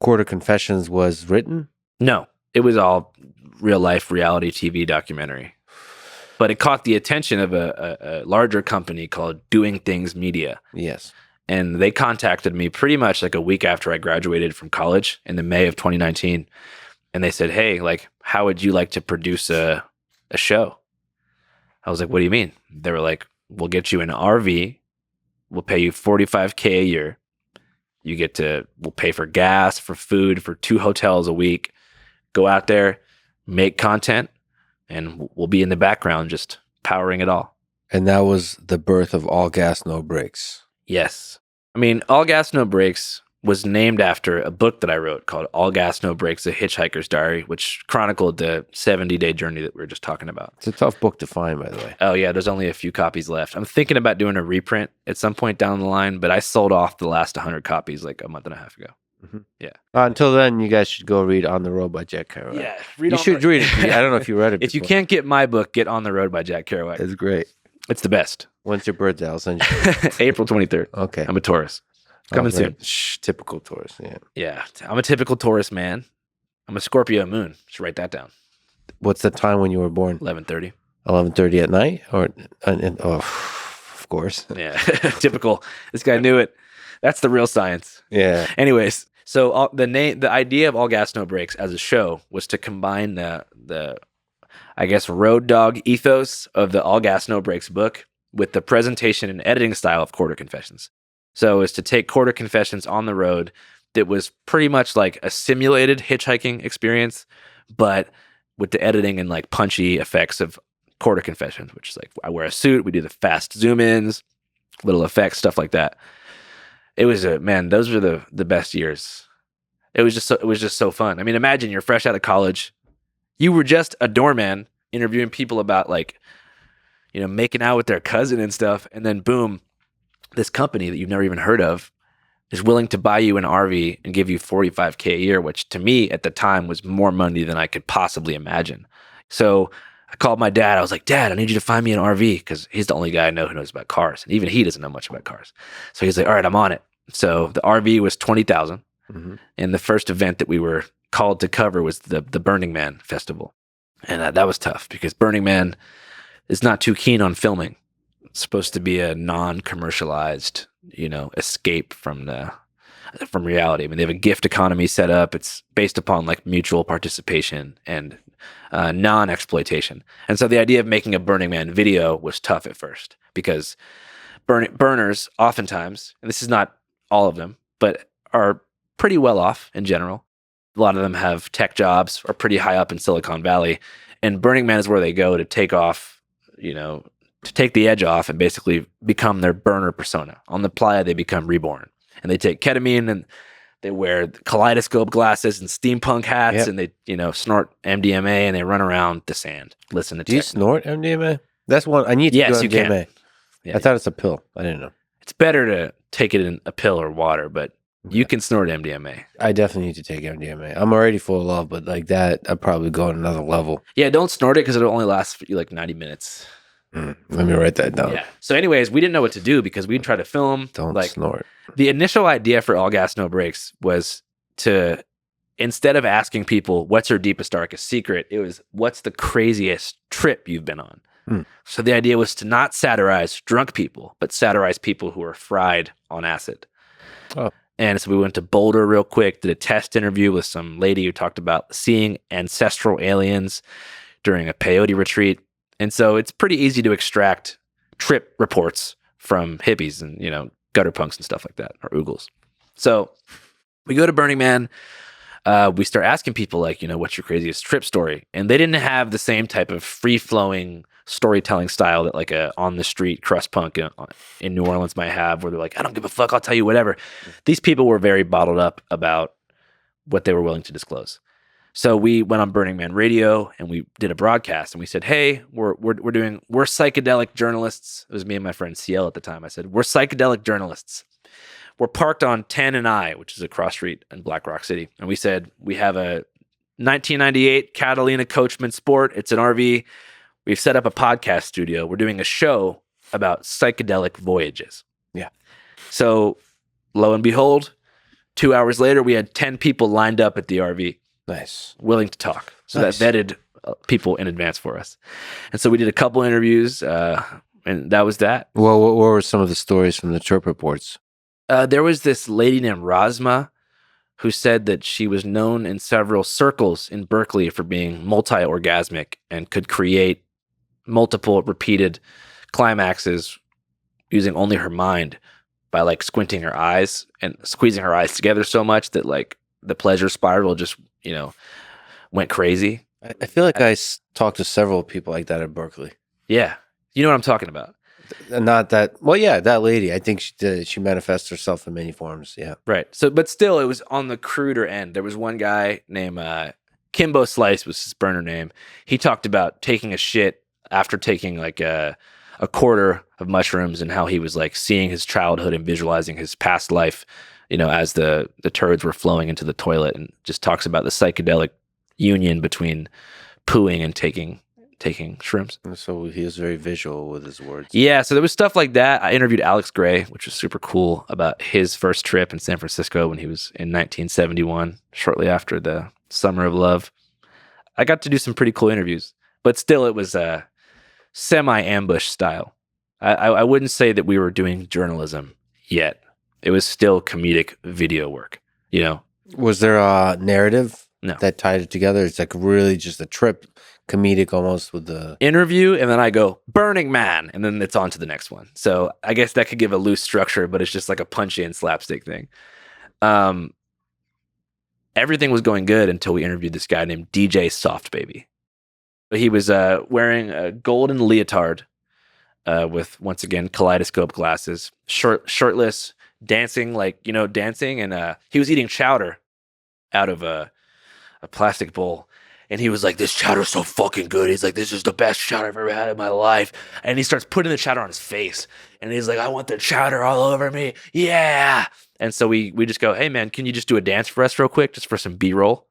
Quarter Confessions was written? No, it was all real life reality TV documentary. But it caught the attention of a larger company called Doing Things Media. Yes. And they contacted me pretty much like a week after I graduated from college in the May of 2019. And they said, hey, like, how would you like to produce a show? I was like, what do you mean? They were like, we'll get you an RV. We'll pay you $45K a year. We'll pay for gas, for food, for 2 hotels a week. Go out there, make content, and we'll be in the background just powering it all. And that was the birth of All Gas, No Brakes. Yes. I mean, All Gas, No Brakes was named after a book that I wrote called All Gas, No Brakes, A Hitchhiker's Diary, which chronicled the 70-day journey that we were just talking about. It's a tough book to find, by the way. Oh, yeah. There's only a few copies left. I'm thinking about doing a reprint at some point down the line, but I sold off the last 100 copies like a month and a half ago. Mm-hmm. Yeah. Until then, you guys should go read On the Road by Jack Kerouac. Yeah. You should read it. I don't know if you read it If you before. can't get my book, get On the Road by Jack Kerouac. It's great. It's the best. When's your birthday? I'll send you. April 23rd. Okay. I'm a Taurus. Coming soon. Typical Taurus, yeah. Yeah. I'm a typical Taurus man. I'm a Scorpio moon. Just write that down. What's the time when you were born? 11:30. 11:30 at night? Of course. Yeah. Typical. This guy knew it. That's the real science. Yeah. Anyways, so the idea of All Gas No Brakes as a show was to combine the I guess road dog ethos of the All Gas No Brakes book with the presentation and editing style of Quarter Confessions. So is to take Quarter Confessions on the road that was pretty much like a simulated hitchhiking experience, but with the editing and like punchy effects of Quarter Confessions, which is like I wear a suit, we do the fast zoom ins, little effects, stuff like that. It was those were the best years. It was just so fun. I mean, imagine you're fresh out of college. You were just a doorman interviewing people about like, making out with their cousin and stuff. And then boom, this company that you've never even heard of is willing to buy you an RV and give you $45K a year, which to me at the time was more money than I could possibly imagine. So I called my dad. I was like, Dad, I need you to find me an RV because he's the only guy I know who knows about cars. And even he doesn't know much about cars. So he's like, all right, I'm on it. So the RV was $20,000. Mm-hmm. And the first event that we were called to cover was the Burning Man festival. And that was tough because Burning Man is not too keen on filming. It's supposed to be a non-commercialized, escape from reality. I mean, they have a gift economy set up. It's based upon like mutual participation and non-exploitation. And so the idea of making a Burning Man video was tough at first because burners oftentimes, and this is not all of them, but are pretty well off in general. A lot of them have tech jobs, are pretty high up in Silicon Valley, and Burning Man is where they go to take off, to take the edge off and basically become their burner persona. On the playa, they become reborn, and they take ketamine and they wear kaleidoscope glasses and steampunk hats, yep. And they, snort MDMA and they run around the sand, listen to. Do you snort MDMA? That's one I need to do. Yes, you MDMA. Can. Yeah. I thought it's a pill. I didn't know. It's better to take it in a pill or water, but you can snort MDMA. I definitely need to take MDMA. I'm already full of love, but like that, I'd probably go on another level. Yeah, don't snort it because it'll only last for you like 90 minutes. Let me write that down. Yeah. So anyways, we didn't know what to do because we'd try to film. Don't snort. The initial idea for All Gas No Brakes was to, instead of asking people, what's your deepest, darkest secret, it was, what's the craziest trip you've been on? So the idea was to not satirize drunk people, but satirize people who are fried on acid. Oh. And so we went to Boulder real quick, did a test interview with some lady who talked about seeing ancestral aliens during a peyote retreat. And so it's pretty easy to extract trip reports from hippies and, gutter punks and stuff like that, or oogles. So we go to Burning Man. We start asking people like, what's your craziest trip story? And they didn't have the same type of free-flowing storytelling style that like a on-the-street crust punk in New Orleans might have, where they're like, I don't give a fuck, I'll tell you whatever. These people were very bottled up about what they were willing to disclose. So we went on Burning Man Radio and we did a broadcast and we said, hey, we're psychedelic journalists. It was me and my friend CL at the time. I said, we're psychedelic journalists. We're parked on 10 and I, which is a cross street in Black Rock City. And we said, we have a 1998 Catalina Coachman Sport. It's an RV. We've set up a podcast studio. We're doing a show about psychedelic voyages. Yeah. So lo and behold, 2 hours later, we had 10 people lined up at the RV. Nice. Willing to talk. So that vetted people in advance for us. And so we did a couple interviews, and that was that. Well, what were some of the stories from the trip reports? There was this lady named Rasma who said that she was known in several circles in Berkeley for being multi-orgasmic and could create multiple repeated climaxes using only her mind by like squinting her eyes and squeezing her eyes together so much that like the pleasure spiral just, went crazy. I feel like I talked to several people like that at Berkeley. Yeah. You know what I'm talking about. Not that. Well, yeah, that lady. I think she manifests herself in many forms. Yeah. Right. So, but still, it was on the cruder end. There was one guy named Kimbo Slice was his burner name. He talked about taking a shit after taking like a quarter of mushrooms and how he was like seeing his childhood and visualizing his past life, as the turds were flowing into the toilet, and just talks about the psychedelic union between pooing and taking shrooms. So he was very visual with his words. Yeah, so there was stuff like that. I interviewed Alex Gray, which was super cool, about his first trip in San Francisco when he was in 1971, shortly after the Summer of Love. I got to do some pretty cool interviews, but still it was a semi-ambush style. I wouldn't say that we were doing journalism yet. It was still comedic video work, Was there a narrative that tied it together? It's like really just a trip, comedic almost with the interview, and then I go Burning Man, and then it's on to the next one. So I guess that could give a loose structure, but it's just like a punch-in slapstick thing. Everything was going good until we interviewed this guy named DJ Soft Baby. He was wearing a golden leotard with, once again, kaleidoscope glasses, shirtless, dancing, and he was eating chowder out of a plastic bowl. And he was like, this chowder's so fucking good. He's like, this is the best chowder I've ever had in my life. And he starts putting the chowder on his face. And he's like, I want the chowder all over me. Yeah. And so we just go, hey, man, can you just do a dance for us real quick, just for some B-roll?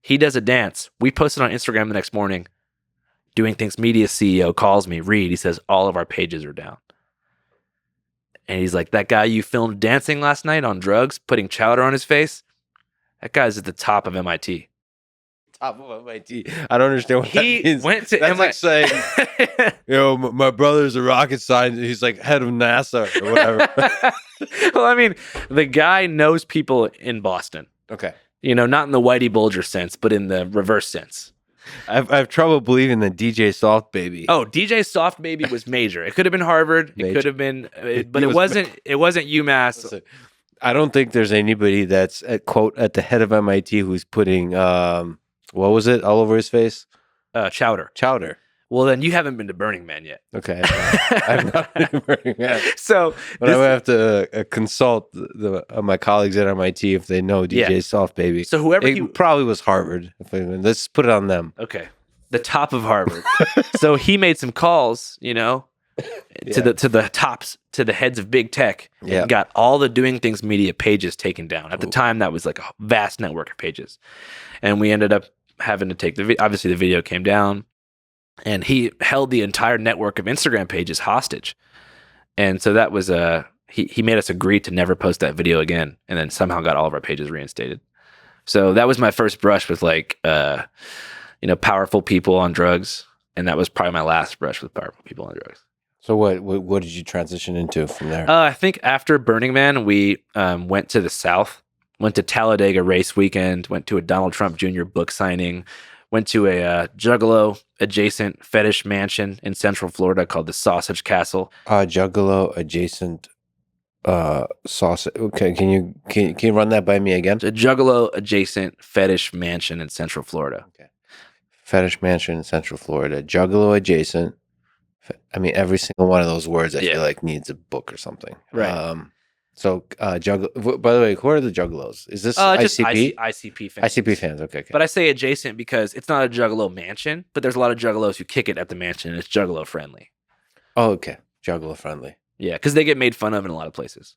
He does a dance. We post it on Instagram the next morning. Doing Things Media CEO calls me, Reed. He says, all of our pages are down. And he's like, that guy you filmed dancing last night on drugs, putting chowder on his face, that guy's at the top of MIT. Top of MIT. I don't understand what that means. Went to That's like saying, my brother's a rocket scientist. He's like head of NASA or whatever. Well, I mean, the guy knows people in Boston. Okay. Not in the Whitey Bulger sense, but in the reverse sense. I have trouble believing that DJ Soft Baby. Oh, DJ Soft Baby was major. It could have been Harvard. It could have been, but it wasn't UMass. Listen, I don't think there's anybody that's at the head of MIT who's putting what was it all over his face? Chowder. Well, then you haven't been to Burning Man yet. Okay, I'm not been to Burning Man. So, but I would have to consult my colleagues at MIT if they know DJ Soft Baby. So whoever it probably was Harvard. Let's put it on them. Okay, the top of Harvard. So he made some calls, to the tops, to the heads of big tech, and got all the Doing Things Media pages taken down. At the time, that was like a vast network of pages, and we ended up having to take obviously the video came down. And he held the entire network of Instagram pages hostage. And so that was he made us agree to never post that video again, and then somehow got all of our pages reinstated. So that was my first brush with powerful people on drugs, and that was probably my last brush with powerful people on drugs. So what did you transition into from there? I think after Burning Man, we went to the South, went to Talladega race weekend, went to a Donald Trump Jr. book signing, went to a Juggalo-adjacent fetish mansion in Central Florida called the Sausage Castle. Juggalo-adjacent sausage. Okay, can you run that by me again? A Juggalo-adjacent fetish mansion in Central Florida. Okay, fetish mansion in Central Florida. Juggalo-adjacent. I mean, every single one of those words I feel like needs a book or something. Right. So, by the way, who are the Juggalos? Is this ICP? ICP fans. ICP fans, okay. But I say adjacent because it's not a Juggalo mansion, but there's a lot of Juggalos who kick it at the mansion, and it's Juggalo friendly. Oh, okay. Juggalo friendly. Yeah, because they get made fun of in a lot of places.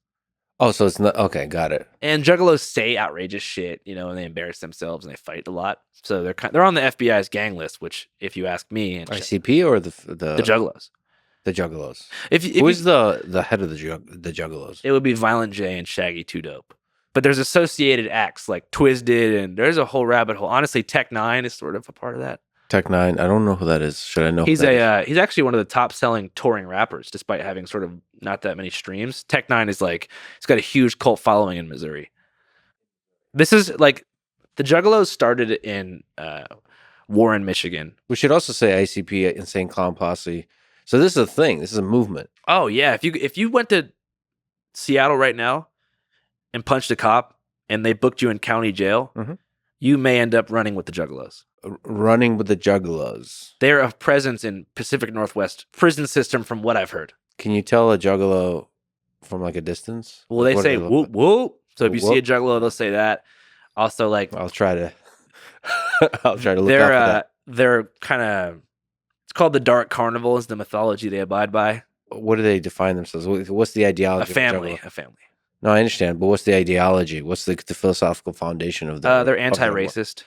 Oh, so it's not, okay, got it. And Juggalos say outrageous shit, and they embarrass themselves and they fight a lot. So they're on the FBI's gang list, which, if you ask me... ICP or the Juggalos? The Juggalos. Who is the head of the Juggalos? It would be Violent J and Shaggy 2 Dope. But there's associated acts like Twisted, and there's a whole rabbit hole. Honestly, Tech Nine is sort of a part of that. Tech Nine. I don't know who that is. Should I know? He's who that is? he's actually one of the top selling touring rappers, despite having sort of not that many streams. Tech Nine is like he's got a huge cult following in Missouri. This is like the Juggalos started in Warren, Michigan. We should also say ICP, Insane Clown Posse. So this is a thing. This is a movement. Oh yeah, if you went to Seattle right now and punched a cop and they booked you in county jail, you may end up running with the Juggalos. Running with the Juggalos. They're a presence in Pacific Northwest prison system, from what I've heard. Can you tell a Juggalo from like a distance? Well, they say whoop whoop. So if you see a Juggalo, they'll say that. Also, like I'll try to look out for that. They're kind of, it's called the Dark Carnival is the mythology they abide by. What do they define themselves? What's the ideology? A family. No, I understand, but what's the ideology? What's the philosophical foundation of the? They're anti-racist.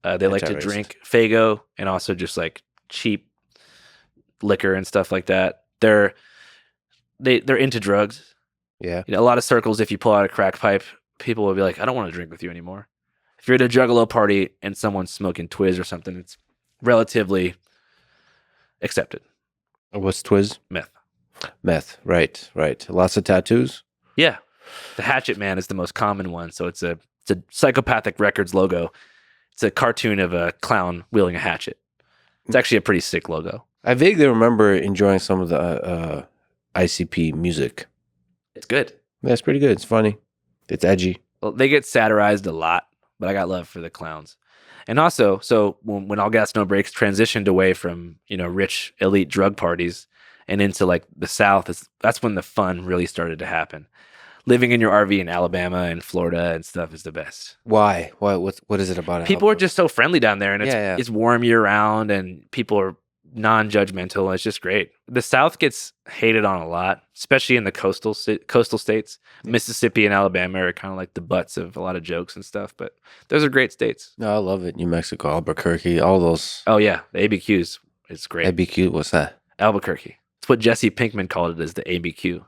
They like to drink Faygo and also just like cheap liquor and stuff like that. They're into drugs. Yeah. A lot of circles, if you pull out a crack pipe, people will be like, I don't want to drink with you anymore. If you're at a Juggalo party and someone's smoking Twiz or something, it's relatively accepted. What's Twiz? Meth. Right. Lots of tattoos? Yeah. The Hatchet Man is the most common one. So it's a Psychopathic Records logo. It's a cartoon of a clown wielding a hatchet. It's actually a pretty sick logo. I vaguely remember enjoying some of the ICP music. It's good. Yeah, it's pretty good. It's funny. It's edgy. Well, they get satirized a lot, but I got love for the clowns. And also, so when All Gas No Brakes transitioned away from, rich elite drug parties and into like the South, that's when the fun really started to happen. Living in your RV in Alabama and Florida and stuff is the best. Why? What is it about it? People are just so friendly down there, and it's warm year round, and people are non-judgmental. It's just great. The South gets hated on a lot, especially in the coastal states. Mississippi and Alabama are kind of like the butts of a lot of jokes and stuff, but those are great states. No, I love it. New Mexico, Albuquerque, all those. Oh yeah, the ABQs. It's great. ABQ, what's that? Albuquerque. It's what Jesse Pinkman called it, as the ABQ.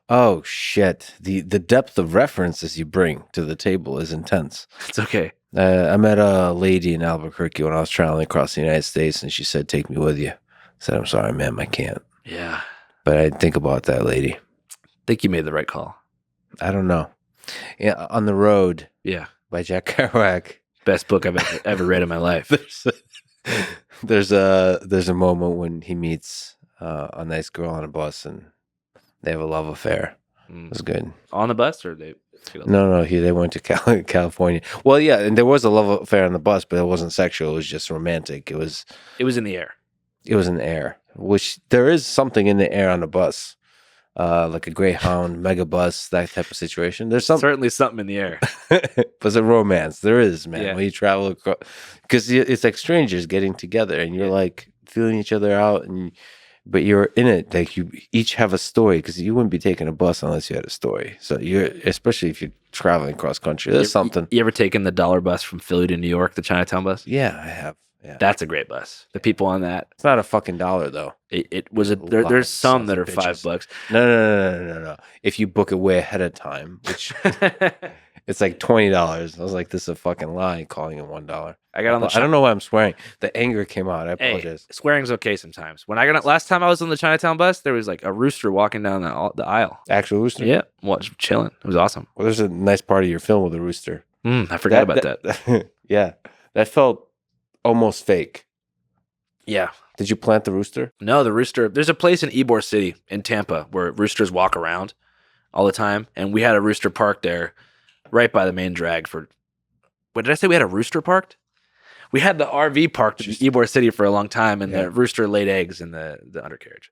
Oh shit! The depth of references you bring to the table is intense. It's okay. I met a lady in Albuquerque when I was traveling across the United States, and she said, "Take me with you." I said, "I'm sorry, ma'am, I can't." Yeah, but I think about that lady. I think you made the right call. I don't know. Yeah, On the Road. Yeah, by Jack Kerouac. Best book I've ever read in my life. There's a moment when he meets a nice girl on a bus, and they have a love affair. It was good. On the bus, or they? No. They went to California. Well, yeah, and there was a love affair on the bus, but it wasn't sexual. It was just romantic. It was in the air. It was in the air, which there is something in the air on the bus, like a Greyhound megabus, that type of situation. There's certainly something in the air. But it's a romance. There is, man. Yeah. When you travel across, because it's like strangers getting together, and you're like feeling each other out, but you're in it, like you each have a story, because you wouldn't be taking a bus unless you had a story. So especially if you're traveling cross country, there's something. You ever taken the dollar bus from Philly to New York, the Chinatown bus? Yeah, I have. Yeah. That's a great bus. The people on that. It's not a fucking $1 though. It was there's some that are bitches. $5. No. If you book it way ahead of time, which it's like $20. I was like, this is a fucking lie, calling it $1. I got on I don't know why I'm swearing. The anger came out. I apologize. Hey, swearing's okay sometimes. When last time I was on the Chinatown bus, there was like a rooster walking down the aisle. Actual rooster? Yeah, chilling. It was awesome. Well, there's a nice part of your film with a rooster. I forgot about that. Yeah, that felt almost fake. Yeah. Did you plant the rooster? No, the rooster. There's a place in Ybor City in Tampa where roosters walk around all the time, and we had a rooster parked there, right by the main drag. What did I say? We had a rooster parked. We had the RV parked in Ybor City for a long time, and the rooster laid eggs in the undercarriage.